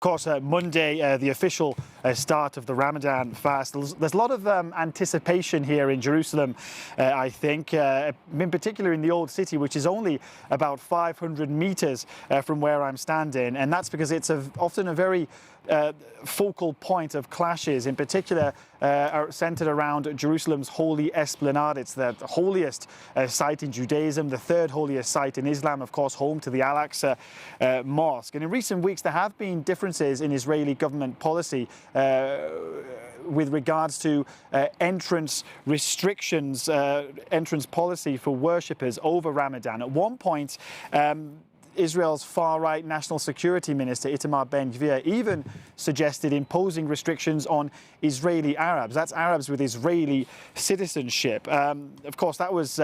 Of course, Monday, the official start of the Ramadan fast. There's a lot of anticipation here in Jerusalem, I think, in particular in the Old City, which is only about 500 meters from where I'm standing. And that's because it's often a very focal point of clashes, in particular are centered around Jerusalem's Holy Esplanade. It's the holiest site in Judaism, the third holiest site in Islam, of course, home to the Al-Aqsa Mosque. And in recent weeks, there have been differences in Israeli government policy with regards to entrance restrictions, entrance policy for worshippers over Ramadan. At one point, Israel's far-right National Security Minister Itamar Ben-Gvir even suggested imposing restrictions on Israeli Arabs. That's Arabs with Israeli citizenship. Of course, that was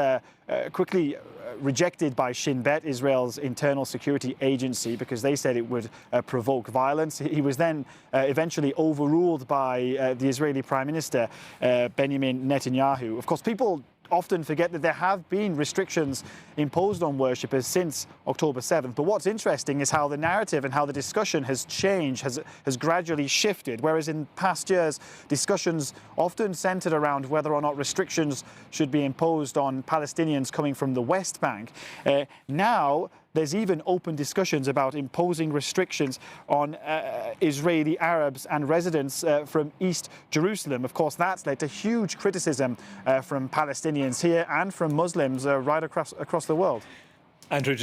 quickly rejected by Shin Bet, Israel's internal security agency, because they said it would provoke violence. He was then eventually overruled by the Israeli Prime Minister, Benjamin Netanyahu. Of course, people often forget that there have been restrictions imposed on worshippers since October 7th. But what's interesting is how the narrative and how the discussion has changed, has gradually shifted. Whereas in past years, discussions often centered around whether or not restrictions should be imposed on Palestinians coming from the West Bank. Now, there's even open discussions about imposing restrictions on Israeli Arabs and residents from East Jerusalem. Of course, that's led to huge criticism from Palestinians here and from Muslims right across the world. Andrew,